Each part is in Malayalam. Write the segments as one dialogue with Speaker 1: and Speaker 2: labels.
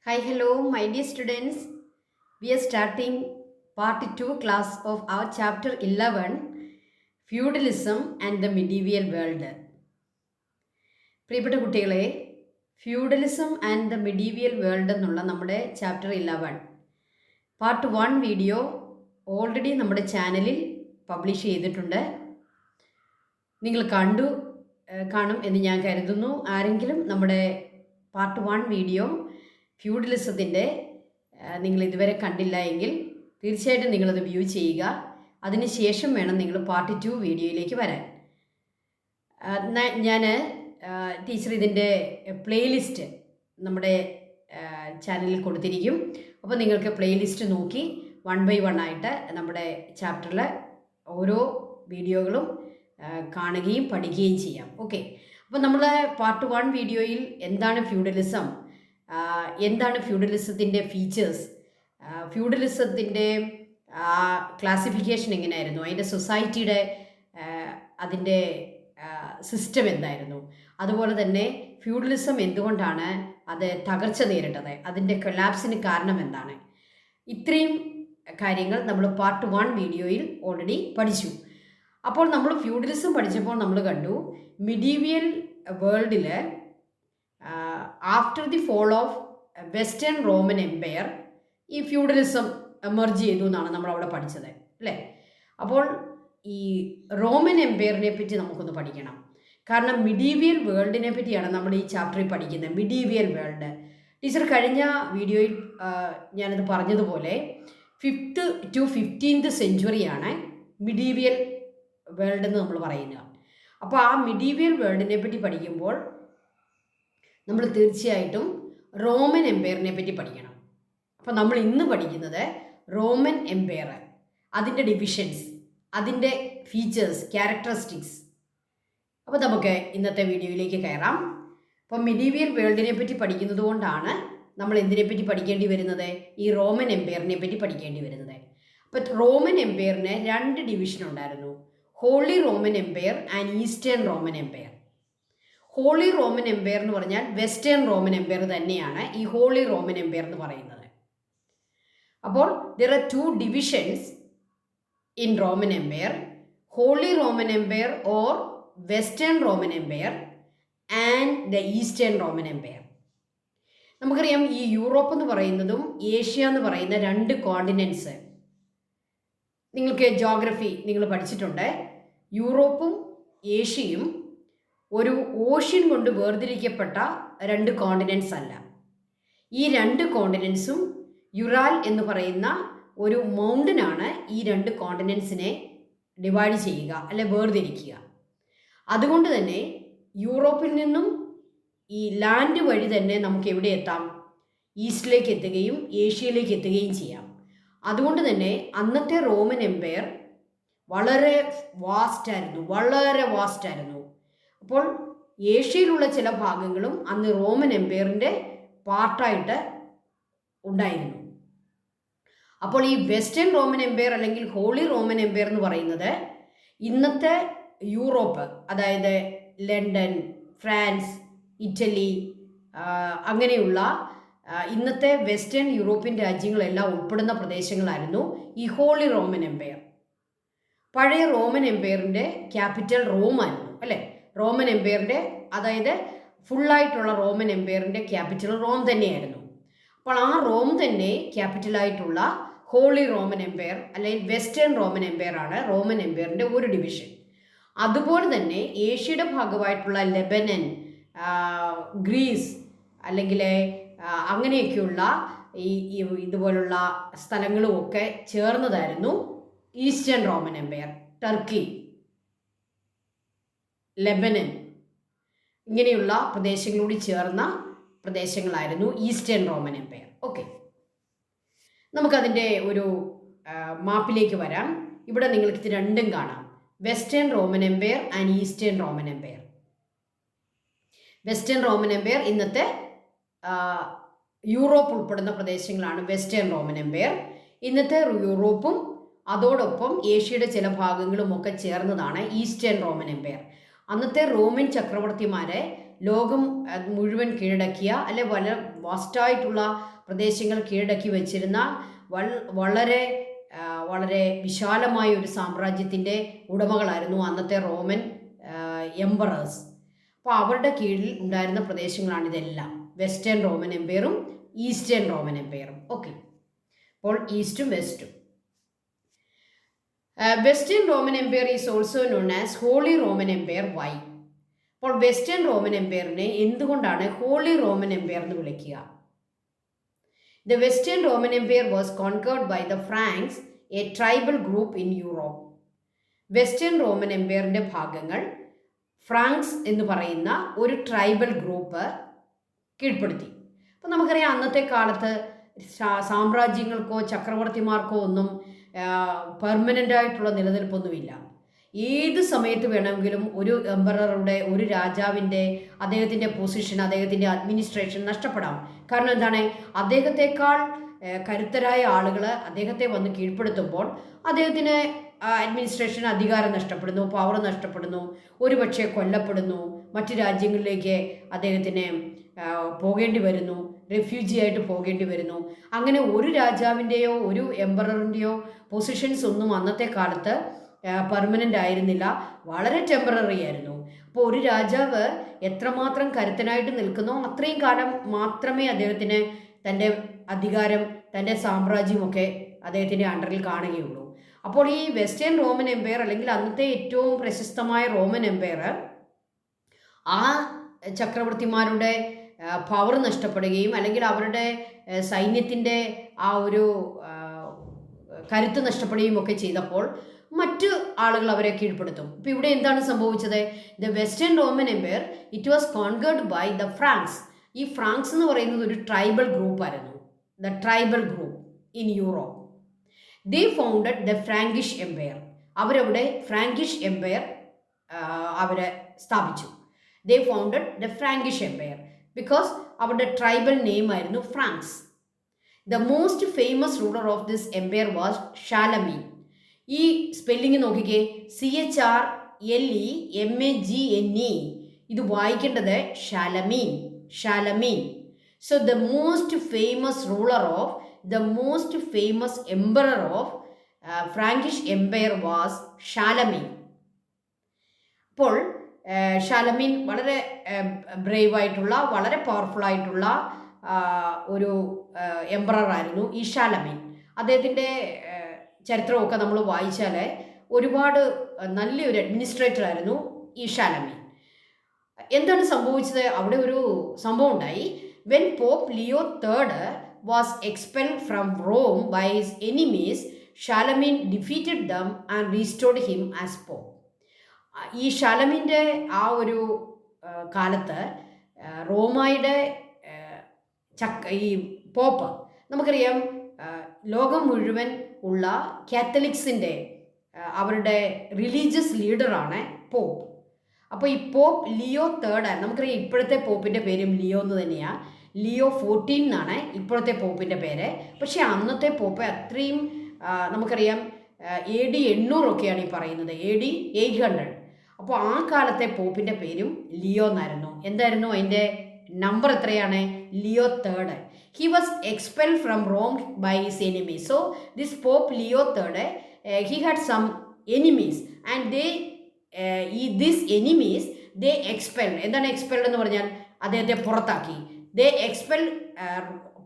Speaker 1: Hi, hello, my dear students. We are starting part 2 class of our chapter 11 Feudalism and the Medieval World. പ്രിയപ്പെട്ട കുട്ടികളെ, feudalism and the medieval world എന്നുള്ള നമ്മുടെ ചാപ്റ്റർ 11 പാർട്ട് 1 വീഡിയോ ഓൾറെഡി നമ്മുടെ ചാനലിൽ പബ്ലിഷ് ചെയ്തിട്ടുണ്ട്. നിങ്ങൾ കാണും എന്ന് ഞാൻ കരുതുന്നു. ആരെങ്കിലും നമ്മുടെ പാർട്ട് 1 വീഡിയോ ഫ്യൂഡലിസത്തിൻ്റെ നിങ്ങൾ ഇതുവരെ കണ്ടില്ല എങ്കിൽ തീർച്ചയായിട്ടും നിങ്ങളത് വ്യൂ ചെയ്യുക. അതിനുശേഷം വേണം നിങ്ങൾ പാർട്ട് 2 വീഡിയോയിലേക്ക് വരാൻ. ഞാൻ ടീച്ചർ ഇതിൻ്റെ പ്ലേലിസ്റ്റ് നമ്മുടെ ചാനലിൽ കൊടുത്തിരിക്കും. അപ്പോൾ നിങ്ങൾക്ക് പ്ലേലിസ്റ്റ് നോക്കി 1 by 1 ആയിട്ട് നമ്മുടെ ചാപ്റ്ററിലെ ഓരോ വീഡിയോകളും കാണുകയും പഠിക്കുകയും ചെയ്യാം. ഓക്കെ, അപ്പോൾ നമ്മൾ പാർട്ട് 1 വീഡിയോയിൽ എന്താണ് ഫ്യൂഡലിസം, എന്താണ് ഫ്യൂഡലിസത്തിൻ്റെ ഫീച്ചേഴ്സ്, ഫ്യൂഡലിസത്തിൻ്റെ ക്ലാസിഫിക്കേഷൻ എങ്ങനെയായിരുന്നു, അതിൻ്റെ സൊസൈറ്റിയുടെ അതിൻ്റെ സിസ്റ്റം എന്തായിരുന്നു, അതുപോലെ തന്നെ ഫ്യൂഡലിസം എന്തുകൊണ്ടാണ് അത് തകർച്ച നേരിട്ടത്, അതിൻ്റെ കൊലാപ്സിന് കാരണം എന്താണ്, ഇത്രയും കാര്യങ്ങൾ നമ്മൾ പാർട്ട് 1 വീഡിയോയിൽ ഓൾറെഡി പഠിച്ചു. അപ്പോൾ നമ്മൾ ഫ്യൂഡലിസം പഠിച്ചപ്പോൾ നമ്മൾ കണ്ടു മിഡീവിയൽ വേൾഡിൽ after the fall of western Roman Empire ഈ ഫ്യൂഡലിസം എമർജ് ചെയ്തു എന്നാണ് നമ്മളവിടെ പഠിച്ചത്, അല്ലേ? അപ്പോൾ ഈ റോമൻ എംപയറിനെ പറ്റി നമുക്കൊന്ന് പഠിക്കണം. കാരണം മിഡീവിയൽ വേൾഡിനെ പറ്റിയാണ് നമ്മൾ ഈ ചാപ്റ്ററിൽ പഠിക്കുന്നത്. മിഡീവിയൽ വേൾഡ് ടീച്ചർ കഴിഞ്ഞ വീഡിയോയിൽ ഞാനത് പറഞ്ഞതുപോലെ 5th to 15th സെഞ്ച്വറിയാണ് medieval world എന്ന് നമ്മൾ പറയുന്നത്. അപ്പോൾ ആ മിഡീവിയൽ വേൾഡിനെ പറ്റി പഠിക്കുമ്പോൾ നമ്മൾ തീർച്ചയായിട്ടും റോമൻ എംപയറിനെ പറ്റി പഠിക്കണം. അപ്പോൾ നമ്മൾ ഇന്ന് പഠിക്കുന്നത് റോമൻ എംപയർ, അതിൻ്റെ ഡിവിഷൻസ്, അതിൻ്റെ ഫീച്ചേഴ്സ്, ക്യാരക്ടറിസ്റ്റിക്സ്. അപ്പോൾ നമുക്ക് ഇന്നത്തെ വീഡിയോയിലേക്ക് കയറാം. അപ്പോൾ മിഡീവിയൽ വേൾഡിനെ പറ്റി പഠിക്കുന്നത് കൊണ്ടാണ് നമ്മൾ എന്തിനെ പറ്റി പഠിക്കേണ്ടി വരുന്നത്, ഈ റോമൻ എംപയറിനെ പറ്റി പഠിക്കേണ്ടി വരുന്നത്. അപ്പോൾ റോമൻ എംപയറിന് 2 ഡിവിഷൻ ഉണ്ടായിരുന്നു, Holy Roman Empire and eastern Roman Empire. Holy Roman Empire എന്ന് പറഞ്ഞാൽ വെസ്റ്റേൺ റോമൻ എംപയർ തന്നെയാണ് ഈ ഹോളി റോമൻ എംപയർ എന്ന് പറയുന്നത്. അപ്പോൾ there are 2 divisions in Roman Empire, Holy Roman Empire or western Roman Empire and the eastern Roman Empire. നമുക്കറിയാം ഈ യൂറോപ്പ് എന്ന് പറയുന്നതും ഏഷ്യ എന്ന് പറയുന്ന 2 കോണ്ടിനെൻറ്റ്സ്. നിങ്ങൾക്ക് ജോഗ്രഫി നിങ്ങൾ പഠിച്ചിട്ടുണ്ട്. യൂറോപ്പും ഏഷ്യയും ഒരു ഓഷ്യൻ കൊണ്ട് വേർതിരിക്കപ്പെട്ട 2 കോണ്ടിനെൻറ്റ്സ് അല്ല. ഈ 2 കോണ്ടിനെൻറ്റ്സും യുറാൽ എന്ന് പറയുന്ന ഒരു മൗണ്ടനാണ് ഈ 2 കോണ്ടിനെൻറ്റ്സിനെ ഡിവൈഡ് ചെയ്യുക, അല്ലെ വേർതിരിക്കുക. അതുകൊണ്ട് തന്നെ യൂറോപ്പിൽ നിന്നും ഈ ലാൻഡ് വഴി തന്നെ നമുക്ക് എവിടെ എത്താം, ഈസ്റ്റിലേക്ക് എത്തുകയും ഏഷ്യയിലേക്ക് എത്തുകയും ചെയ്യാം. അതുകൊണ്ട് തന്നെ അന്നത്തെ റോമൻ എംപയർ വളരെ വാസ്റ്റായിരുന്നു. അപ്പോൾ ഏഷ്യയിലുള്ള ചില ഭാഗങ്ങളും അന്ന് റോമൻ എംപയറിൻ്റെ പാർട്ടായിട്ട് ഉണ്ടായിരുന്നു. അപ്പോൾ ഈ വെസ്റ്റേൺ റോമൻ എംപയർ അല്ലെങ്കിൽ ഹോളി റോമൻ എംപയർ എന്ന് പറയുന്നത് ഇന്നത്തെ യൂറോപ്പ്, അതായത് ലണ്ടൻ, ഫ്രാൻസ്, ഇറ്റലി, അങ്ങനെയുള്ള ഇന്നത്തെ വെസ്റ്റേൺ യൂറോപ്യൻ രാജ്യങ്ങളെല്ലാം ഉൾപ്പെടുന്ന പ്രദേശങ്ങളായിരുന്നു ഈ ഹോളി റോമൻ എംപയർ. പഴയ റോമൻ എംപയറിൻ്റെ ക്യാപിറ്റൽ റോമായിരുന്നു, അല്ലേ? റോമൻ എംപയറിൻ്റെ, അതായത് ഫുള്ളായിട്ടുള്ള റോമൻ എംപയറിൻ്റെ ക്യാപിറ്റൽ റോം തന്നെയായിരുന്നു. അപ്പോൾ ആ റോം തന്നെ ക്യാപിറ്റലായിട്ടുള്ള ഹോളി റോമൻ എംപയർ അല്ലെങ്കിൽ വെസ്റ്റേൺ റോമൻ എംപയർ ആണ് റോമൻ എംപയറിൻ്റെ ഒരു ഡിവിഷൻ. അതുപോലെ തന്നെ ഏഷ്യയുടെ ഭാഗമായിട്ടുള്ള ലെബനൻ, ഗ്രീസ് അല്ലെങ്കിൽ അങ്ങനെയൊക്കെയുള്ള ഇതുപോലുള്ള സ്ഥലങ്ങളുമൊക്കെ ചേർന്നതായിരുന്നു eastern Roman empire. Turkey, Lebanon ഇങ്ങനെയുള്ള പ്രദേശങ്ങളോട് ചേർന്ന പ്രദേശങ്ങളായിരുന്നു ഈസ്റ്റേൺ റോമൻ എംപയർ. ഓക്കെ, നമുക്കതിൻ്റെ ഒരു മാപ്പിലേക്ക് വരാം. ഇവിടെ നിങ്ങൾക്ക് ഇത് രണ്ടും കാണാം, western Roman Empire and eastern Roman empire. Western Roman empire ഇന്നത്തെ യൂറോപ്പ് ഉൾപ്പെടുന്ന പ്രദേശങ്ങളാണ് വെസ്റ്റേൺ റോമൻ എംപയർ. ഇന്നത്തെ യൂറോപ്പും അതോടൊപ്പം ഏഷ്യയുടെ ചില ഭാഗങ്ങളും ഒക്കെ ചേർന്നതാണ് ഈസ്റ്റേൺ റോമൻ എംപയർ. അന്നത്തെ റോമൻ ചക്രവർത്തിമാരെ ലോകം മുഴുവൻ കീഴടക്കിയ അല്ലെ വാസ്റ്റായിട്ടുള്ള പ്രദേശങ്ങൾ കീഴടക്കി വച്ചിരുന്ന വളരെ വളരെ വിശാലമായ ഒരു സാമ്രാജ്യത്തിൻ്റെ ഉടമകളായിരുന്നു അന്നത്തെ റോമൻ എംപറേഴ്സ്. അപ്പോൾ അവരുടെ കീഴിൽ ഉണ്ടായിരുന്ന പ്രദേശങ്ങളാണിതെല്ലാം. വെസ്റ്റേൺ റോമൻ എംപയറും ഈസ്റ്റേൺ റോമൻ എംപയറും. ഓക്കെ, അപ്പോൾ ഈസ്റ്റും വെസ്റ്റും. Western Roman empire is also known as holy Roman empire. Why? അപ്പോൾ വെസ്റ്റേൺ റോമൻ എംപയറിനെ എന്തുകൊണ്ടാണ് ഹോളി റോമൻ എംപയർ എന്ന് വിളിക്കുക? The Western Roman Empire was conquered by the Franks, a tribal group in Europe. Western Roman എംപയറിൻ്റെ ഭാഗങ്ങൾ ഫ്രാങ്ക്സ് എന്ന് പറയുന്ന ഒരു ട്രൈബൽ ഗ്രൂപ്പ് കീഴ്പ്പെടുത്തി. അപ്പം നമുക്കറിയാം, അന്നത്തെ കാലത്ത് സാമ്രാജ്യങ്ങൾക്കോ ചക്രവർത്തിമാർക്കോ ഒന്നും പെർമനൻ്റ് ആയിട്ടുള്ള നിലനിൽപ്പൊന്നുമില്ല. ഏത് സമയത്ത് വേണമെങ്കിലും ഒരു എംപററുടെ, ഒരു രാജാവിൻ്റെ, അദ്ദേഹത്തിൻ്റെ പൊസിഷൻ, അദ്ദേഹത്തിൻ്റെ അഡ്മിനിസ്ട്രേഷൻ നഷ്ടപ്പെടാം. കാരണം എന്താണ്? അദ്ദേഹത്തെക്കാൾ കരുത്തരായ ആളുകൾ അദ്ദേഹത്തെ വന്ന് കീഴ്പ്പെടുത്തുമ്പോൾ അദ്ദേഹത്തിന് അഡ്മിനിസ്ട്രേഷൻ അധികാരം നഷ്ടപ്പെടുന്നു, പവർ നഷ്ടപ്പെടുന്നു, ഒരുപക്ഷെ കൊല്ലപ്പെടുന്നു, മറ്റ് രാജ്യങ്ങളിലേക്ക് അദ്ദേഹത്തിന് പോകേണ്ടി വരുന്നു, റെഫ്യൂജി ആയിട്ട് പോകേണ്ടി വരുന്നു. അങ്ങനെ ഒരു രാജാവിൻ്റെയോ ഒരു എംപററിൻ്റെയോ പൊസിഷൻസ് ഒന്നും അന്നത്തെ കാലത്ത് പെർമനൻ്റ് ആയിരുന്നില്ല, വളരെ ടെമ്പററി ആയിരുന്നു. അപ്പോൾ ഒരു രാജാവ് എത്രമാത്രം കരുത്തനായിട്ട് നിൽക്കുന്നോ അത്രയും കാലം മാത്രമേ അദ്ദേഹത്തിന് തൻ്റെ അധികാരം, തൻ്റെ സാമ്രാജ്യമൊക്കെ അദ്ദേഹത്തിൻ്റെ അണ്ടറിൽ കാണുകയുള്ളൂ. അപ്പോൾ ഈ വെസ്റ്റേൺ റോമൻ എംപയർ, അല്ലെങ്കിൽ അന്നത്തെ ഏറ്റവും പ്രശസ്തമായ റോമൻ എംപയർ, ആ ചക്രവർത്തിമാരുടെ പവർ നഷ്ടപ്പെടുകയും അല്ലെങ്കിൽ അവരുടെ സൈന്യത്തിൻ്റെ ആ ഒരു കരുത്ത് നഷ്ടപ്പെടുകയും ഒക്കെ ചെയ്തപ്പോൾ മറ്റ് ആളുകൾ അവരെ കീഴ്പ്പെടുത്തും. ഇപ്പോൾ ഇവിടെ എന്താണ് സംഭവിച്ചത്? The western Roman empire it was conquered by the Franks. ഈ ഫ്രാങ്ക്സ് എന്ന് പറയുന്നത് ഒരു ട്രൈബൽ ഗ്രൂപ്പായിരുന്നു, the tribal group in Europe. They founded the Frankish empire. അവരവിടെ ഫ്രാങ്കിഷ് എംപയർ അവരെ സ്ഥാപിച്ചു. They founded the Frankish empire because അവരുടെ ട്രൈബൽ നെയിം ആയിരുന്നു Franks. The most famous ruler of this empire was Charlemagne. ഈ സ്പെല്ലിങ് നോക്കിക്കേ, CHRLEMAGNE. ഇത് വായിക്കേണ്ടത് Charlemagne, Charlemagne. So the most famous ruler of, the most famous emperor of Frankish Empire was Charlemagne. അപ്പോൾ ഷാലമീൻ വളരെ ബ്രേവായിട്ടുള്ള, വളരെ പവർഫുൾ ആയിട്ടുള്ള ഒരു എംപറർ ആയിരുന്നു ഈ ഷാലമീൻ. അദ്ദേഹത്തിൻ്റെ ചരിത്രമൊക്കെ നമ്മൾ വായിച്ചാൽ ഒരുപാട് നല്ലൊരു അഡ്മിനിസ്ട്രേറ്റർ ആയിരുന്നു ഈ ഷാലമീൻ. എന്താണ് സംഭവിച്ചത്? അവിടെ ഒരു സംഭവം ഉണ്ടായി. When Pope Leo III was expelled from Rome by his enemies, Charlemagne defeated them and restored him as pope. ഈ ഷാലമീൻ്റെ ആ ഒരു കാലത്ത് റോമായുടെ ഈ പോപ്പ്, നമുക്കറിയാം ലോകം മുഴുവൻ ഉള്ള കാത്തലിക്സിൻ്റെ അവരുടെ റിലീജിയസ് ലീഡറാണ് പോപ്പ്. അപ്പോൾ ഈ പോപ്പ് ലിയോ III ആണ്. നമുക്കറിയാം ഇപ്പോഴത്തെ പോപ്പിൻ്റെ പേരും ലിയോ എന്ന് തന്നെയാണ്. ലിയോ 14 എന്നാണ് ഇപ്പോഴത്തെ പോപ്പിൻ്റെ പേര്. പക്ഷേ അന്നത്തെ പോപ്പ് അത്രയും നമുക്കറിയാം AD 800 ഈ പറയുന്നത്, AD 800. അപ്പോൾ ആ കാലത്തെ പോപ്പിൻ്റെ പേരും ലിയോ എന്നായിരുന്നു. എന്തായിരുന്നു അതിൻ്റെ നമ്പർ? എത്രയാണ്? Leo III. He was expelled from Rome by his enemies. So this Pope Leo III, he had some enemies, and these enemies they expelled. എന്താണ് expelled എന്ന് പറഞ്ഞാൽ? അദ്ദേഹത്തെ പുറത്താക്കി. They expelled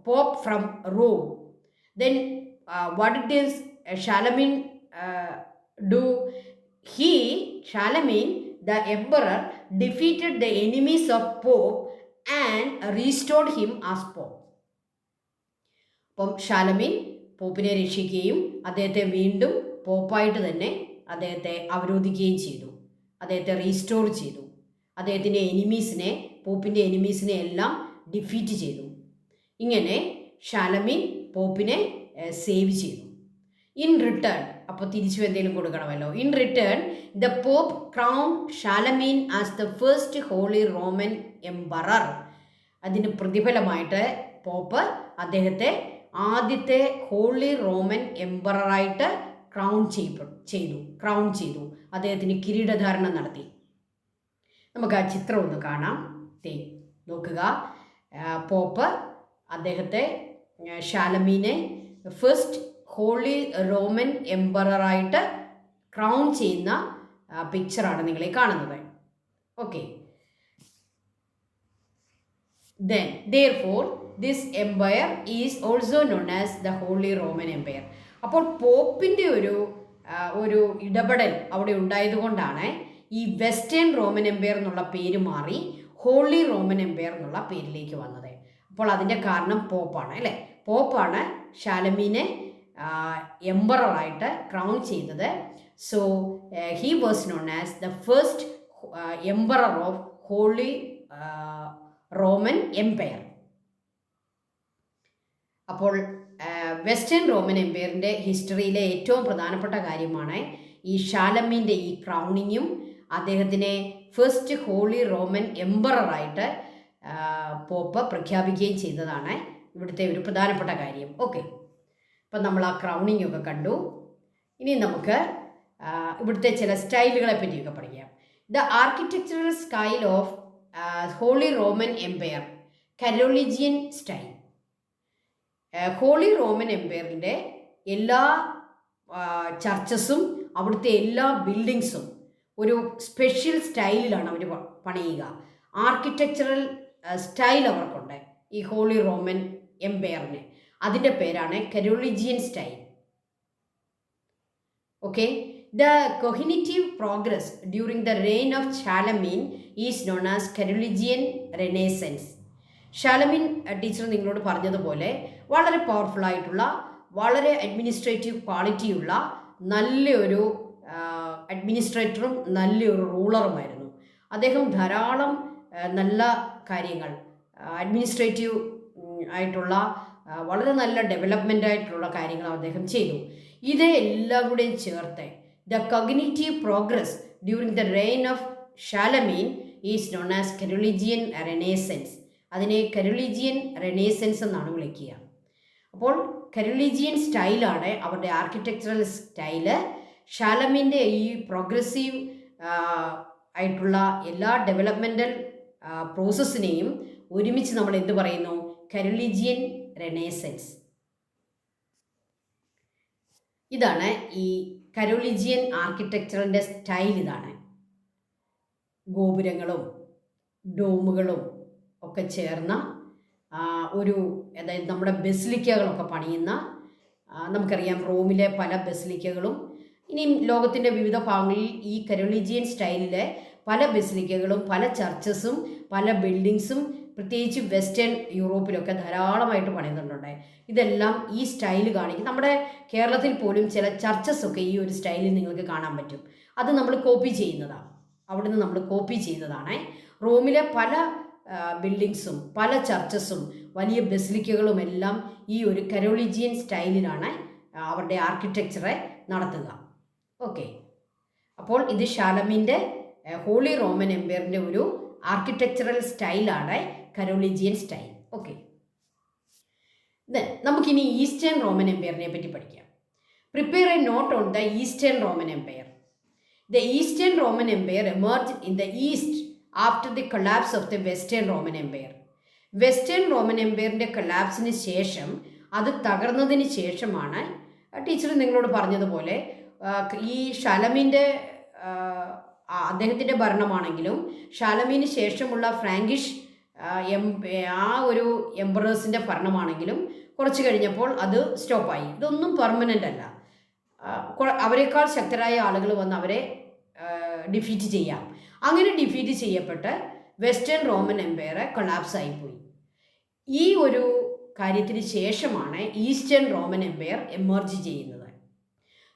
Speaker 1: Pope from Rome. Then what did this Charlemagne do? Charlemagne, the emperor, defeated the enemies of Pope and restored him as Pope. അപ്പം ഷാലമീൻ പോപ്പിനെ രക്ഷിക്കുകയും അദ്ദേഹത്തെ വീണ്ടും പോപ്പായിട്ട് തന്നെ അദ്ദേഹത്തെ അവരോധിക്കുകയും ചെയ്തു, അദ്ദേഹത്തെ റീസ്റ്റോർ ചെയ്തു, അദ്ദേഹത്തിൻ്റെ എനിമീസിനെ, പോപ്പിൻ്റെ എനിമീസിനെ എല്ലാം ഡിഫീറ്റ് ചെയ്തു. ഇങ്ങനെ ഷാലമീൻ പോപ്പിനെ സേവ് ചെയ്തു. ഇൻ റിട്ടേൺ, അപ്പോൾ തിരിച്ചു എന്തെങ്കിലും കൊടുക്കണമല്ലോ. In return the pope crown Charlemagne as the first holy Roman emperor. അതിന് പ്രതിഫലമായിട്ട് പോപ്പ് അദ്ദേഹത്തെ ആദ്യത്തെ ഹോളി റോമൻ എംപററായിട്ട് ക്രൗൺ ചെയ്തു. അദ്ദേഹത്തിന് കിരീടധാരണം നടത്തി. നമുക്ക് ആ ചിത്രം ഒന്ന് കാണാം. നോക്കുക, പോപ്പ് അദ്ദേഹത്തെ ഷാലമീനെ ഫസ്റ്റ് ഹോളി റോമൻ എംപററായിട്ട് ക്രൗൺ ചെയ്യുന്ന പിക്ചറാണ് നിങ്ങളീ കാണുന്നത്. Okay, then therefore this empire is also known as the Holy Roman Empire. അപ്പോൾ പോപ്പിൻ്റെ ഒരു ഇടപെടൽ അവിടെ ഉണ്ടായതുകൊണ്ടാണ് ഈ വെസ്റ്റേൺ റോമൻ എംപയർ എന്നുള്ള പേര് മാറി ഹോളി റോമൻ എംപയർ എന്നുള്ള പേരിലേക്ക് വന്നത്. അപ്പോൾ അതിൻ്റെ കാരണം പോപ്പാണ്, അല്ലേ? പോപ്പാണ് ഷാലമീനെ എംപററായിട്ട് ക്രൗൺ ചെയ്തത്. So he was known as the first emperor of holy Roman Empire. അപ്പോൾ വെസ്റ്റേൺ റോമൻ എംപയറിൻ്റെ ഹിസ്റ്ററിയിലെ ഏറ്റവും പ്രധാനപ്പെട്ട കാര്യമാണ് ഈ ഷാലമീൻ്റെ ഈ ക്രൗണിങ്ങും അദ്ദേഹത്തിനെ ഫസ്റ്റ് ഹോളി റോമൻ എംപററായിട്ട് പോപ്പ് പ്രഖ്യാപിക്കുകയും ചെയ്തതാണ് ഇവിടുത്തെ ഒരു പ്രധാനപ്പെട്ട കാര്യം. ഓക്കെ, അപ്പം നമ്മൾ ആ ക്രൗണിങ് ഒക്കെ കണ്ടു. ഇനി നമുക്ക് ഇവിടുത്തെ ചില സ്റ്റൈലുകളെ പറ്റിയൊക്കെ പഠിക്കാം. The architectural style of holy Roman empire, Carolingian style. Holy Roman എംപയറിൻ്റെ എല്ലാ ചർച്ചസും അവിടുത്തെ എല്ലാ ബിൽഡിങ്സും ഒരു സ്പെഷ്യൽ സ്റ്റൈലിലാണ് അവർ പണിയുക. ആർക്കിടെക്ചറൽ സ്റ്റൈൽ അവർക്കുണ്ട് ഈ ഹോളി റോമൻ എംപയറിന്. അതിൻ്റെ പേരാണ് Carolingian style. Okay, the cognitive progress during the reign of Charlemagne is known as Carolingian Renaissance. Charlemagne teacher നിങ്ങളോട് പറഞ്ഞതുപോലെ വളരെ പവർഫുൾ ആയിട്ടുള്ള, വളരെ അഡ്മിനിസ്ട്രേറ്റീവ് ക്വാളിറ്റിയുള്ള നല്ലൊരു അഡ്മിനിസ്ട്രേറ്ററും നല്ലൊരു റൂളറുമായിരുന്നു. അദ്ദേഹം ധാരാളം നല്ല കാര്യങ്ങൾ, അഡ്മിനിസ്ട്രേറ്റീവ് ആയിട്ടുള്ള വളരെ നല്ല ഡെവലപ്മെൻ്റ് ആയിട്ടുള്ള കാര്യങ്ങൾ അദ്ദേഹം ചെയ്തു. ഇതെല്ലാം കൂടെയും ചേർത്ത് the cognitive progress during the reign of Charlemagne is known as Carolingian Renaissance. അതിനെ കരോളിജിയൻ റെനേസൻസ് എന്നാണ് വിളിക്കുക. അപ്പോൾ കരോളിജിയൻ സ്റ്റൈലാണ് അവരുടെ ആർക്കിടെക്ചറൽ സ്റ്റൈല്. ഷാലമീൻ്റെ ഈ പ്രോഗ്രസീവ് ആയിട്ടുള്ള എല്ലാ ഡെവലപ്മെൻ്റൽ പ്രോസസ്സിനെയും ഒരുമിച്ച് നമ്മൾ എന്ത് പറയുന്നു? Carolingian renaissance. ഇതാണ് ഈ കരോളിജിയൻ ആർക്കിടെക്ചറിൻ്റെ സ്റ്റൈൽ. ഇതാണ് ഗോപുരങ്ങളും ഡോമുകളും ഒക്കെ ചേർന്ന അതായത് നമ്മുടെ ബസിലിക്കകളൊക്കെ പണിയുന്ന, നമുക്കറിയാം റോമിലെ പല ബസിലിക്കകളും, ഇനിയും ലോകത്തിൻ്റെ വിവിധ ഭാഗങ്ങളിൽ ഈ കരോളിജിയൻ സ്റ്റൈലിലെ പല ബസിലിക്കകളും പല ചർച്ചസും പല ബിൽഡിങ്സും പ്രത്യേകിച്ച് വെസ്റ്റേൺ യൂറോപ്പിലൊക്കെ ധാരാളമായിട്ട് പണിയുന്നുണ്ട്. ഇതെല്ലാം ഈ സ്റ്റൈൽ കാണിക്കും. നമ്മുടെ കേരളത്തിൽ പോലും ചില ചർച്ചസൊക്കെ ഈ ഒരു സ്റ്റൈലിൽ നിങ്ങൾക്ക് കാണാൻ പറ്റും. അത് നമ്മൾ കോപ്പി ചെയ്യുന്നതാണ്, അവിടുന്ന് നമ്മൾ കോപ്പി ചെയ്തതാണ്. റോമിലെ പല ബിൽഡിങ്സും പല ചർച്ചസും വലിയ ബസിലിക്കകളും എല്ലാം ഈ ഒരു കരോളിജിയൻ സ്റ്റൈലിലാണ് അവരുടെ ആർക്കിടെക്ചറെ നടത്തുക. ഓക്കെ, അപ്പോൾ ഇത് ഷാലമീൻ്റെ ഹോളി റോമൻ എംപയറിൻ്റെ ഒരു ആർക്കിടെക്ചറൽ സ്റ്റൈലാണ് കരോളിജിയൻ സ്റ്റൈൽ. ഓക്കെ, നമുക്കിനി ഈസ്റ്റേൺ റോമൻ എംപയറിനെ പറ്റി പഠിക്കാം. Prepare a note on the eastern Roman empire. The eastern Roman empire emerged in the east after the collapse of the western Roman empire. Western Roman എംപയറിൻ്റെ കൊളാപ്സിന് ശേഷം, അത് തകർന്നതിന് ശേഷമാണ് ടീച്ചർ നിങ്ങളോട് പറഞ്ഞതുപോലെ ഈ ഷാലമീൻ്റെ അദ്ദേഹത്തിൻ്റെ ഭരണമാണെങ്കിലും ഷാലമീന് ശേഷമുള്ള ഫ്രാങ്കിഷ് ആ ഒരു എംപറേഴ്സിൻ്റെ ഭരണമാണെങ്കിലും കുറച്ച് കഴിഞ്ഞപ്പോൾ അത് സ്റ്റോപ്പായി. ഇതൊന്നും പെർമനൻ്റ് അല്ല. അവരെക്കാൾ ശക്തരായ ആളുകൾ വന്ന് അവരെ ഡിഫീറ്റ് ചെയ്യാം. അങ്ങനെ ഡിഫീറ്റ് ചെയ്യപ്പെട്ട് വെസ്റ്റേൺ റോമൻ എംപയർ കൊളാപ്സ് ആയിപ്പോയി. ഈ ഒരു കാര്യത്തിന് ശേഷമാണ് ഈസ്റ്റേൺ റോമൻ എംപയർ എമർജ് ചെയ്യുന്നത്.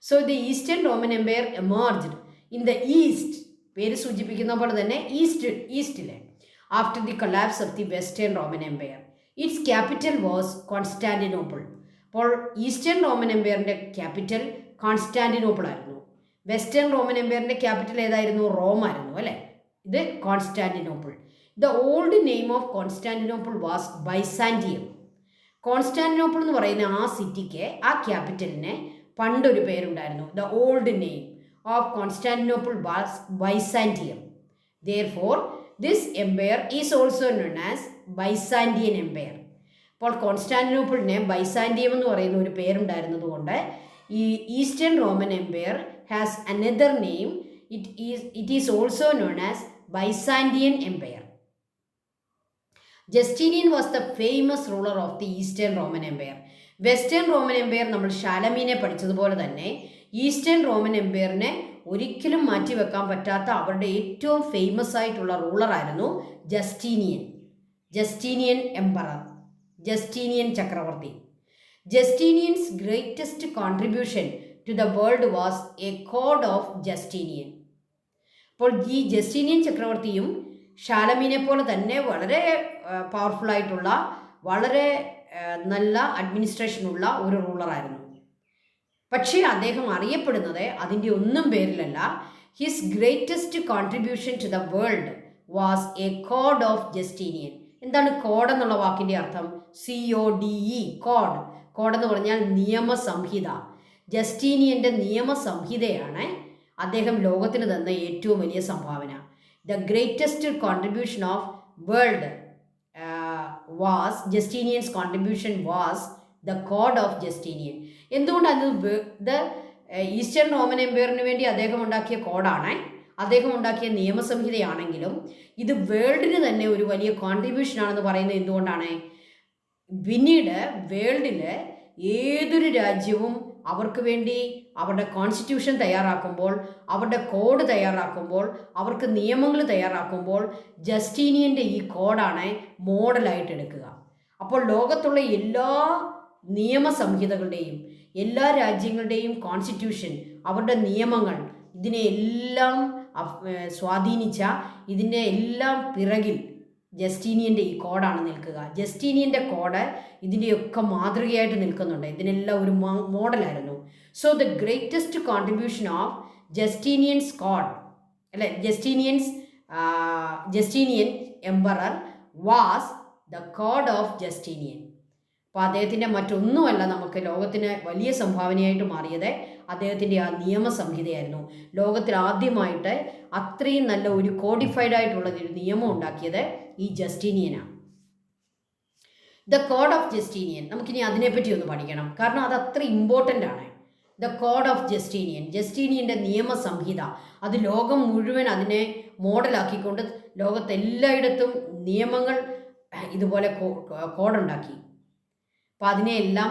Speaker 1: So the eastern Roman empire emerged in the east, പേര് സൂചിപ്പിക്കുന്ന പോലെ തന്നെ ഈസ്റ്റിലെ after the collapse of the western Roman empire. Its capital was Constantinople. അപ്പോൾ ഈസ്റ്റേൺ റോമൻ എംപയറിൻ്റെ ക്യാപിറ്റൽ കോൺസ്റ്റാന്റിനോപ്പിൾ ആയിരുന്നു. വെസ്റ്റേൺ റോമൻ എംപയറിൻ്റെ ക്യാപിറ്റൽ ഏതായിരുന്നു? റോമായിരുന്നു, അല്ലേ? ഇത് Constantinople. The old name of Constantinople was Byzantium. Constantinople എന്ന് പറയുന്ന ആ സിറ്റിക്ക്, ആ ക്യാപിറ്റലിന് പണ്ടൊരു പേരുണ്ടായിരുന്നു. The old name of Constantinople was Byzantium. Therefore, this empire is also known as Byzantine empire. അപ്പോൾ കോൺസ്റ്റാന്റിനോപ്പിളിനെ ബൈസാൻഡിയം എന്ന് പറയുന്ന ഒരു പേരുണ്ടായിരുന്നത് കൊണ്ട് ഈ eastern Roman empire has another name. It is also known as Byzantine empire. Justinian was the famous ruler of the eastern Roman empire. Western Roman empire നമ്മൾ ഷാലമീനെ പഠിച്ചതുപോലെ തന്നെ ഈസ്റ്റേൺ റോമൻ എംപയറിനെ ഒരിക്കലും മാറ്റിവെക്കാൻ പറ്റാത്ത അവരുടെ ഏറ്റവും ഫേമസ് ആയിട്ടുള്ള റൂളറായിരുന്നു ജസ്റ്റീനിയൻ എംപറർ, ജസ്റ്റീനിയൻ ചക്രവർത്തി. Justinian's greatest contribution to the world was a code of Justinian. അപ്പോൾ ഈ ജസ്റ്റീനിയൻ ചക്രവർത്തിയും ഷാലമീനെ പോലെ തന്നെ വളരെ പവർഫുൾ ആയിട്ടുള്ള വളരെ നല്ല അഡ്മിനിസ്ട്രേഷനുള്ള ഒരു റൂളറായിരുന്നു. പക്ഷേ അദ്ദേഹം അറിയപ്പെടുന്നത് അതിൻ്റെ ഒന്നും പേരിലല്ല. His greatest contribution to the world was a code of Justinian. എന്താണ് കോഡ് എന്നുള്ള വാക്കിൻ്റെ അർത്ഥം? CODE, code. കോഡ് എന്ന് പറഞ്ഞാൽ നിയമസംഹിത. ജസ്റ്റീനിയൻ്റെ നിയമസംഹിതയാണ് അദ്ദേഹം ലോകത്തിന് തന്ന ഏറ്റവും വലിയ സംഭാവന. The greatest contribution of world was Justinian's contribution was the code of Justinian. എന്തുകൊണ്ടാണ് ഇത് ഈസ്റ്റേൺ റോമൻ എംപയറിന് വേണ്ടി അദ്ദേഹം ഉണ്ടാക്കിയ കോഡാണ്, അദ്ദേഹം ഉണ്ടാക്കിയ നിയമസംഹിതയാണെങ്കിലും ഇത് വേൾഡിന് തന്നെ ഒരു വലിയ കോൺട്രിബ്യൂഷൻ ആണെന്ന് പറയുന്നത് എന്തുകൊണ്ടാണ്? പിന്നീട് വേൾഡിൽ ഏതൊരു രാജ്യവും അവർക്ക് വേണ്ടി അവരുടെ കോൺസ്റ്റിറ്റ്യൂഷൻ തയ്യാറാക്കുമ്പോൾ, അവരുടെ കോഡ് തയ്യാറാക്കുമ്പോൾ, അവർക്ക് നിയമങ്ങൾ തയ്യാറാക്കുമ്പോൾ ജസ്റ്റീനിയൻ്റെ ഈ കോഡാണ് മോഡലായിട്ട് എടുക്കുക. അപ്പോൾ ലോകത്തുള്ള എല്ലാ നിയമസംഹിതകളുടെയും എല്ലാ രാജ്യങ്ങളുടെയും കോൺസ്റ്റിറ്റ്യൂഷൻ, അവരുടെ നിയമങ്ങൾ, ഇതിനെയെല്ലാം സ്വാധീനിച്ച, ഇതിൻ്റെ എല്ലാം പിറകിൽ ജസ്റ്റീനിയൻ്റെ ഈ കോഡാണ് നിൽക്കുക. ജസ്റ്റീനിയൻ്റെ കോഡ് ഇതിൻ്റെയൊക്കെ മാതൃകയായിട്ട് നിൽക്കുന്നുണ്ട്. ഇതിനെല്ലാം ഒരു മോഡലായിരുന്നു. So the greatest contribution of Justinian's code അല്ലെ Justinian emperor was the code of Justinian. അപ്പോൾ അദ്ദേഹത്തിൻ്റെ മറ്റൊന്നുമല്ല നമുക്ക് ലോകത്തിന് വലിയ സംഭാവനയായിട്ട് മാറിയത് അദ്ദേഹത്തിൻ്റെ ആ നിയമസംഹിതയായിരുന്നു. ലോകത്തിൽ ആദ്യമായിട്ട് അത്രയും നല്ല ഒരു കോഡിഫൈഡ് ആയിട്ടുള്ള ഒരു നിയമം ഉണ്ടാക്കിയത് ഈ ജസ്റ്റീനിയനാണ്. ദ കോഡ് ഓഫ് ജസ്റ്റീനിയൻ, നമുക്കിനി അതിനെപ്പറ്റി ഒന്ന് പഠിക്കണം, കാരണം അത് അത്ര ഇമ്പോർട്ടൻ്റ് ആണ്. ദ കോഡ് ഓഫ് ജസ്റ്റീനിയൻ്റെ നിയമസംഹിത, അത് ലോകം മുഴുവൻ അതിനെ മോഡലാക്കിക്കൊണ്ട് ലോകത്തെല്ലായിടത്തും നിയമങ്ങൾ ഇതുപോലെ കോഡുണ്ടാക്കി. അപ്പോൾ അതിനെയെല്ലാം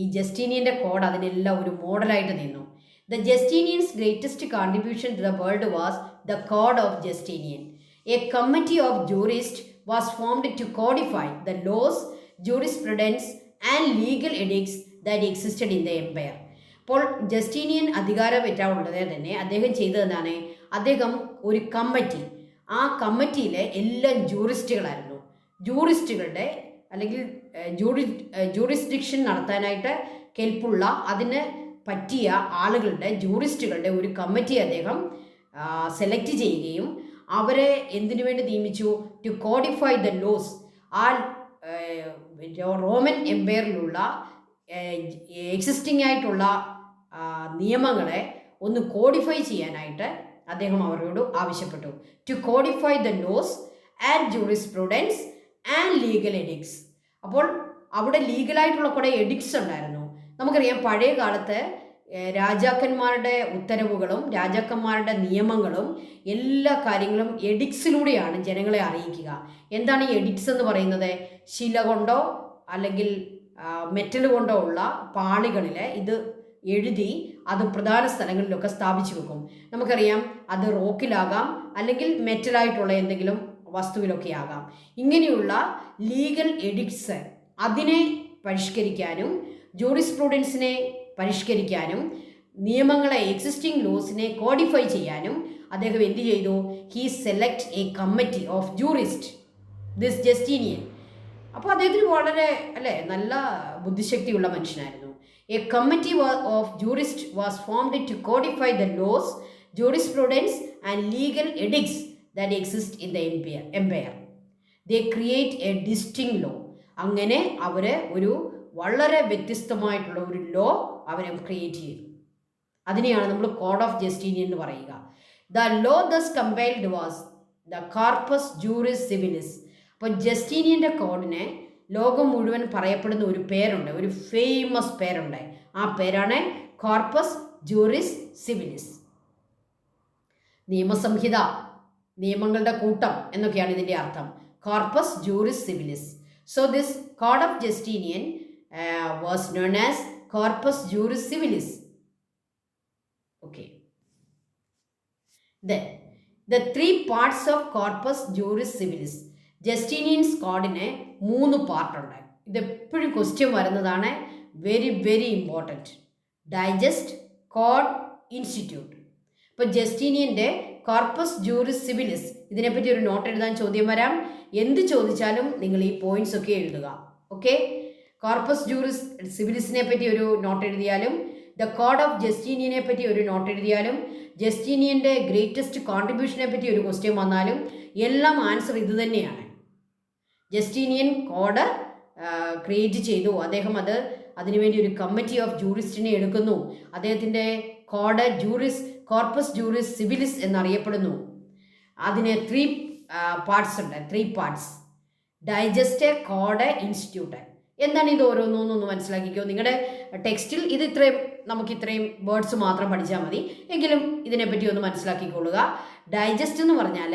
Speaker 1: ഈ ജസ്റ്റീനിയൻ്റെ കോഡ് അതിനെല്ലാം ഒരു മോഡലായിട്ട് നിന്നു. The Justinian's greatest contribution to the world was the code of Justinian. A committee of jurist was formed to codify the laws, jurisprudence and legal edicts that existed in the empire. അപ്പോൾ ജസ്റ്റീനിയൻ അധികാരമേറ്റാവുള്ളത് തന്നെ അദ്ദേഹം ചെയ്തതെന്നാണ്, അദ്ദേഹം ഒരു കമ്മിറ്റി, ആ കമ്മിറ്റിയിലെ എല്ലാം ജൂറിസ്റ്റുകളായിരുന്നു. ജൂറിസ്റ്റുകളുടെ അല്ലെങ്കിൽ ജൂറിസ്ഡിക്ഷൻ നടത്താനായിട്ട് കെൽപ്പുള്ള, അതിന് പറ്റിയ ആളുകളുടെ, ജൂറിസ്റ്റുകളുടെ ഒരു കമ്മിറ്റി അദ്ദേഹം സെലക്ട് ചെയ്യുകയും അവരെ എന്തിനു വേണ്ടി നിയമിച്ചു? To codify the laws. ആ റോമൻ എംപയറിലുള്ള എക്സിസ്റ്റിംഗ് ആയിട്ടുള്ള നിയമങ്ങളെ ഒന്ന് കോഡിഫൈ ചെയ്യാനായിട്ട് അദ്ദേഹം അവരോട് ആവശ്യപ്പെട്ടു. To codify the laws and jurisprudence and legal edicts. അപ്പോൾ അവിടെ ലീഗലായിട്ടുള്ള കുറേ എഡിക്ട്സ് ഉണ്ടായിരുന്നു. നമുക്കറിയാം പഴയ കാലത്ത് രാജാക്കന്മാരുടെ ഉത്തരവുകളും രാജാക്കന്മാരുടെ നിയമങ്ങളും എല്ലാ കാര്യങ്ങളും എഡിക്ട്സിലൂടെയാണ് ജനങ്ങളെ അറിയിക്കുക. എന്താണ് ഈ എഡിക്ട്സ് എന്ന് പറയുന്നത്? ശില കൊണ്ടോ അല്ലെങ്കിൽ മെറ്റൽ കൊണ്ടോ ഉള്ള പാളികളിൽ ഇത് എഴുതി അത് പ്രധാന സ്ഥലങ്ങളിലൊക്കെ സ്ഥാപിച്ചു വെക്കും. നമുക്കറിയാം അത് റോക്കിലാകാം അല്ലെങ്കിൽ മെറ്റലായിട്ടുള്ള എന്തെങ്കിലും വസ്തുവിലൊക്കെ ആകാം. ഇങ്ങനെയുള്ള ലീഗൽ എഡിക്ട്സ് അതിനെ പരിഷ്കരിക്കാനും ജൂറിസ്പ്രുഡൻസിനെ പരിഷ്കരിക്കാനും നിയമങ്ങളെ, എക്സിസ്റ്റിംഗ് ലോസിനെ കോഡിഫൈ ചെയ്യാനും അദ്ദേഹം എന്ത് ചെയ്തു? He select a committee of jurist, this Justinian. അപ്പോൾ അദ്ദേഹത്തിന് വളരെ നല്ല ബുദ്ധിശക്തിയുള്ള മനുഷ്യനായിരുന്നു. A committee of jurist was formed to codify the laws, jurisprudence and legal edicts that exist in the empire. They create a distinct law. അങ്ങനെ അവർ ഒരു വളരെ വ്യത്യസ്തമായിട്ടുള്ള ഒരു ലോ അവരെ ക്രിയേറ്റ് ചെയ്തു. അതിനെയാണ് നമ്മൾ കോഡ് ഓഫ് ജസ്റ്റീനിയൻ എന്ന് പറയുക. The law thus compiled was the corpus juris civilis. അപ്പോൾ ജസ്റ്റീനിയൻ്റെ കോഡിനെ ലോകം മുഴുവൻ പറയപ്പെടുന്ന ഒരു പേരുണ്ട്, ഒരു ഫേമസ് പേരുണ്ട്. ആ പേരാണ് കോർപ്പസ് ജൂറിസ് സിവിലിസ്. നിയമസംഹിത, നിയമങ്ങളുടെ കൂട്ടം എന്നൊക്കെയാണ് ഇതിൻ്റെ അർത്ഥം. Corpus juris civilis. So this code of Justinian was known as corpus juris civilis. Okay. Then the 3 parts of corpus juris civilis. Justinian's കോഡിന് 3 പാർട്ടുണ്ട്. ഇതെപ്പോഴും ക്വസ്റ്റ്യൻ വരുന്നതാണ്. Very important. Digest, code, institute. ഇപ്പോൾ ജസ്റ്റീനിയൻ്റെ കോർപ്പസ് ജൂറിസ് സിവിലിസ്, ഇതിനെപ്പറ്റി ഒരു നോട്ട് എഴുതാൻ ചോദ്യം വരാം. എന്ത് ചോദിച്ചാലും നിങ്ങൾ ഈ പോയിന്റ്സ് ഒക്കെ എഴുതുക. ഓക്കെ. കോർപ്പസ് ജൂറിസ് സിവിലിസിനെ പറ്റി ഒരു നോട്ട് എഴുതിയാലും, ദ കോഡ് ഓഫ് ജസ്റ്റീനിയനെ പറ്റി ഒരു നോട്ട് എഴുതിയാലും, ജസ്റ്റീനിയൻ്റെ ഗ്രേറ്റസ്റ്റ് കോൺട്രിബ്യൂഷനെ പറ്റി ഒരു ക്വസ്റ്റ്യൻ വന്നാലും എല്ലാം ആൻസർ ഇത് തന്നെയാണ്. ജസ്റ്റീനിയൻ കോഡ് ക്രിയേറ്റ് ചെയ്തു, അദ്ദേഹം അതിനുവേണ്ടി ഒരു കമ്മിറ്റി ഓഫ് ജൂറിസ്റ്റിനെ എടുക്കുന്നു. അദ്ദേഹത്തിൻ്റെ കോഡ് കോർപ്പസ് ജൂറിസ് സിവിലിസ് എന്നറിയപ്പെടുന്നു. അതിന് 3 പാർട്സ് ഉണ്ട്. 3 പാർട്സ്. Digest, code, institute. എന്താണ് ഇത് ഓരോന്നൊന്നൊന്ന് മനസ്സിലാക്കിക്കോ. നിങ്ങളുടെ ടെക്സ്റ്റിൽ നമുക്ക് ഇത്രയും വേർഡ്സ് മാത്രം പഠിച്ചാൽ മതി. എങ്കിലും ഇതിനെപ്പറ്റി ഒന്ന് മനസ്സിലാക്കിക്കൊള്ളുക. ഡൈജസ്റ്റ് എന്ന് പറഞ്ഞാൽ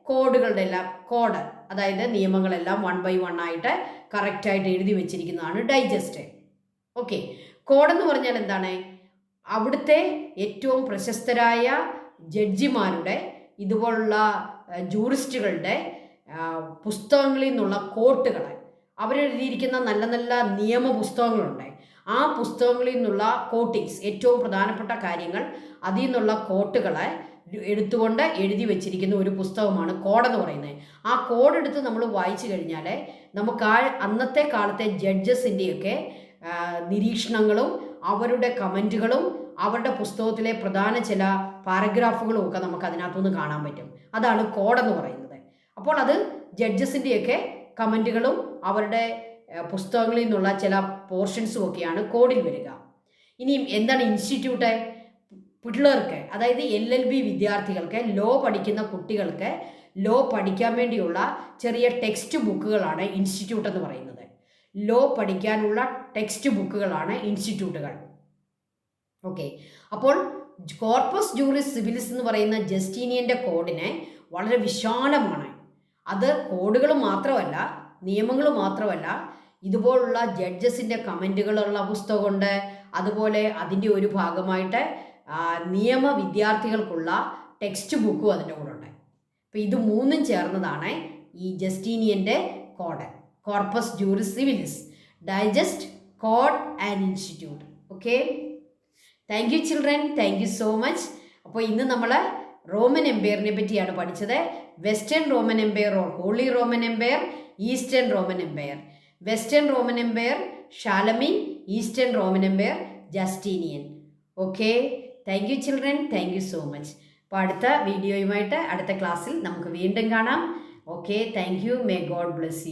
Speaker 1: കോഡുകളുടെ എല്ലാം കോഡ്, അതായത് നിയമങ്ങളെല്ലാം 1 by 1 ആയിട്ട് കറക്റ്റായിട്ട് എഴുതി വെച്ചിരിക്കുന്നതാണ് ഡൈജസ്റ്റ്. ഓക്കെ. കോഡെന്ന് പറഞ്ഞാൽ എന്താണ്? അവിടുത്തെ ഏറ്റവും പ്രശസ്തരായ ജഡ്ജിമാരുടെ, ഇതുപോലുള്ള ജൂറിസ്റ്റുകളുടെ പുസ്തകങ്ങളിൽ നിന്നുള്ള കോട്ടുകൾ, അവരെഴുതിയിരിക്കുന്ന നല്ല നല്ല നിയമ പുസ്തകങ്ങളുണ്ട്. ആ പുസ്തകങ്ങളിൽ നിന്നുള്ള കോട്ടിങ്സ്, ഏറ്റവും പ്രധാനപ്പെട്ട കാര്യങ്ങൾ, അതിൽ നിന്നുള്ള കോട്ടുകളെ എടുത്തുകൊണ്ട് എഴുതി വെച്ചിരിക്കുന്ന ഒരു പുസ്തകമാണ് കോഡെന്ന് പറയുന്നത്. ആ കോഡ് എടുത്ത് നമ്മൾ വായിച്ചു കഴിഞ്ഞാൽ നമുക്ക് അന്നത്തെ കാലത്തെ ജഡ്ജസിൻ്റെയൊക്കെ നിരീക്ഷണങ്ങളും അവരുടെ കമൻറ്റുകളും അവരുടെ പുസ്തകത്തിലെ പ്രധാന ചില പാരഗ്രാഫുകളും ഒക്കെ നമുക്ക് അതിനകത്തുനിന്ന് കാണാൻ പറ്റും. അതാണ് കോഡെന്ന് പറയുന്നത്. അപ്പോൾ അത് ജഡ്ജസിൻ്റെയൊക്കെ കമൻറ്റുകളും അവരുടെ പുസ്തകങ്ങളിൽ നിന്നുള്ള ചില പോർഷൻസും ഒക്കെയാണ് കോഡിൽ വരിക. ഇനിയും എന്താണ് ഇൻസ്റ്റിറ്റ്യൂട്ട്? പിള്ളേർക്ക്, അതായത് LLB വിദ്യാർത്ഥികൾക്ക്, ലോ പഠിക്കുന്ന കുട്ടികൾക്ക് ലോ പഠിക്കാൻ വേണ്ടിയുള്ള ചെറിയ ടെക്സ്റ്റ് ബുക്കുകളാണ് ഇൻസ്റ്റിറ്റ്യൂട്ട് എന്ന് പറയുന്നത്. ലോ പഠിക്കാനുള്ള ടെക്സ്റ്റ് ബുക്കുകളാണ് ഇൻസ്റ്റിറ്റ്യൂട്ടുകൾ. ഓക്കെ. അപ്പോൾ കോർപ്പസ് ജൂറിസ് സിവിലിസ് എന്ന് പറയുന്ന ജസ്റ്റീനിയൻ്റെ കോഡിന് വളരെ വിശാലമാണ്. അത് കോഡുകൾ മാത്രമല്ല, നിയമങ്ങൾ മാത്രമല്ല, ഇതുപോലുള്ള ജഡ്ജസിൻ്റെ കമൻറ്റുകളുള്ള പുസ്തകമുണ്ട്. അതുപോലെ അതിൻ്റെ ഒരു ഭാഗമായിട്ട് നിയമ വിദ്യാർത്ഥികൾക്കുള്ള ടെക്സ്റ്റ് ബുക്കും അതിൻ്റെ കൂടെ ഉണ്ട്. അപ്പോൾ ഇത് 3 ചേർന്നതാണ് ഈ ജസ്റ്റീനിയൻ്റെ code. Corpus juris civilis, digest, code and institute. Okay. Thank you children. Thank you so much. അപ്പോൾ ഇന്ന് നമ്മൾ റോമൻ എംപയറിനെ പറ്റിയാണ് പഠിച്ചത്. Western Roman Empire or holy Roman empire, eastern Roman empire. Western Roman empire Charlemagne, eastern Roman empire Justinian. Okay. Thank you children. Thank you so much. അപ്പോൾ അടുത്ത വീഡിയോയുമായിട്ട് അടുത്ത ക്ലാസ്സിൽ നമുക്ക് വീണ്ടും കാണാം. Okay. Thank you. May God bless U.